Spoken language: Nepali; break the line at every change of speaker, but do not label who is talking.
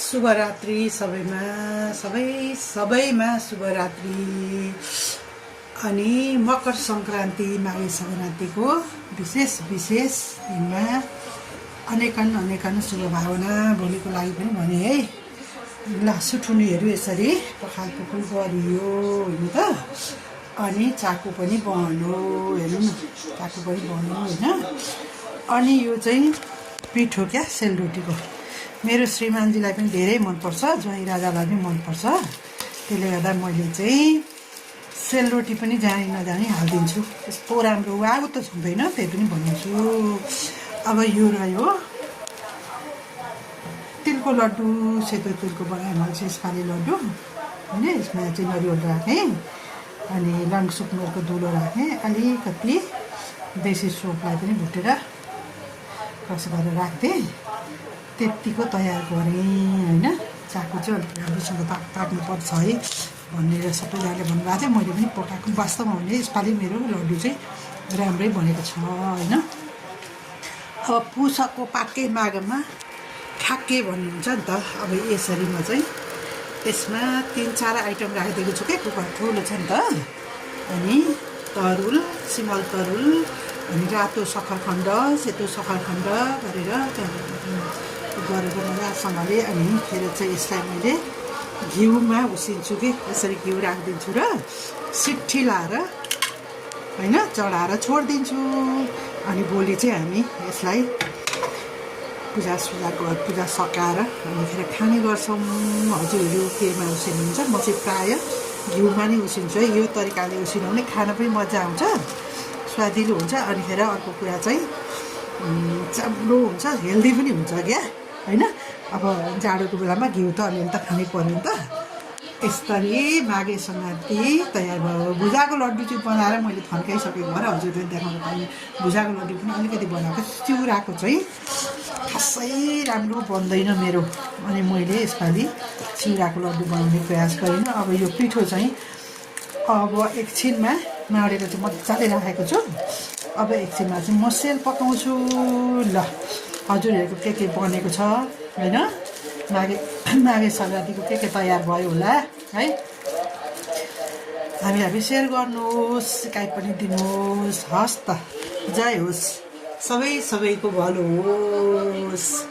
शुभरात्रि सबैमा शुभरात्रि। अनि मकर संक्रान्ति माघे संक्रान्तिको विशेष दिनमा अनेकन शुभभावना भोलिको लागि पनि भने है। ल सुठुनीहरू यसरी पखाल पुखुल गरियो होइन त। अनि चाकु पनि बन्यो, हेर्नु न चाकु पनि बन्यो होइन। अनि यो चाहिँ पिठो क्या सेलरोटीको, मेरो श्रीमानजीलाई पनि धेरै मनपर्छ, ज्वाइँ राजालाई पनि मनपर्छ। त्यसले गर्दा मैले चाहिँ सेलरोटी पनि जानी नजानी हालिदिन्छु। यस्तो राम्रो आगो त छुँदैन, त्यही पनि भन्छु। अब यो रह्यो तिलको लड्डु, सेतो तिलको बनाएँ मैले चाहिँ यसपालि लड्डु होइन। यसमा चाहिँ नरिवल राखेँ, अनि लङ सुक्नुको धुलो राखेँ, अलिकति देशी सोपलाई पनि भुटेर क्रस गरेर राख्थेँ। त्यतिको तयार गरेँ होइन। चाकु चाहिँ अलिक राम्रोसँग पाक्नुपर्छ है भनेर सबैजनाले भन्नुभएको थियो। मैले पनि पकाएको वास्तवमा भने यसपालि मेरो लड्डु चाहिँ राम्रै बनेको छ होइन। अब पुषको पाके माघमा खाके भन्नुहुन्छ नि त। अब यसरी म चाहिँ यसमा 3-4 आइटम राखिदिएको छु क्या, कुकर ठुलो छ नि त। अनि तरुल, सिमल तरुल, अनि रातो सखरखण्ड, सेतो सखरखण्ड गरेर मजासँगले। अनि फेरि चाहिँ यसलाई मैले घिउमा उसिन्छु कि, यसरी घिउ राखिदिन्छु र सिट्ठी लाएर होइन चढाएर छोडिदिन्छु। अनि भोलि चाहिँ हामी यसलाई पूजा सकाएर अनि फेरि खाने गर्छौँ। हजुरहरू केमा उसिन्नुहुन्छ? म चाहिँ प्रायः घिउमा नै उसिन्छु है। यो तरिकाले उसिन्यो भने खान पनि मजा आउँछ, स्वादिलो हुन्छ। अनि फेरि अर्को कुरा चाहिँ राम्रो हुन्छ, हेल्दी पनि हुन्छ क्या होइन। अब जाडोको बेलामा घिउ त अलिअलि त खानै पर्यो नि त। यसरी माघे सङ्क्रान्ति तयार भयो। भुजाको लड्डु चाहिँ बनाएर मैले थन्काइसकेको भएर हजुरले देखाउनु पाएँ। भुजाको लड्डु पनि अलिकति बनाएको, चिउराको चाहिँ खासै राम्रो बन्दैन मेरो। अनि मैले यसपालि चिउराको लड्डु बनाउने प्रयास गरिनँ। अब यो पिठो चाहिँ अब एकछिनमा माडेर चाहिँ मजाले राखेको छु। अब एकछिनमा चाहिँ म सेल पकाउँछु। ल हजुरहरूको के बनेको छ होइन, माघे सङ्क्रान्तिको के तयार भयो होला है। हामी सेयर गर्नुहोस्, सिकाइ पनि दिनुहोस्। हस् त, जय होस्, सबैको भलो होस्।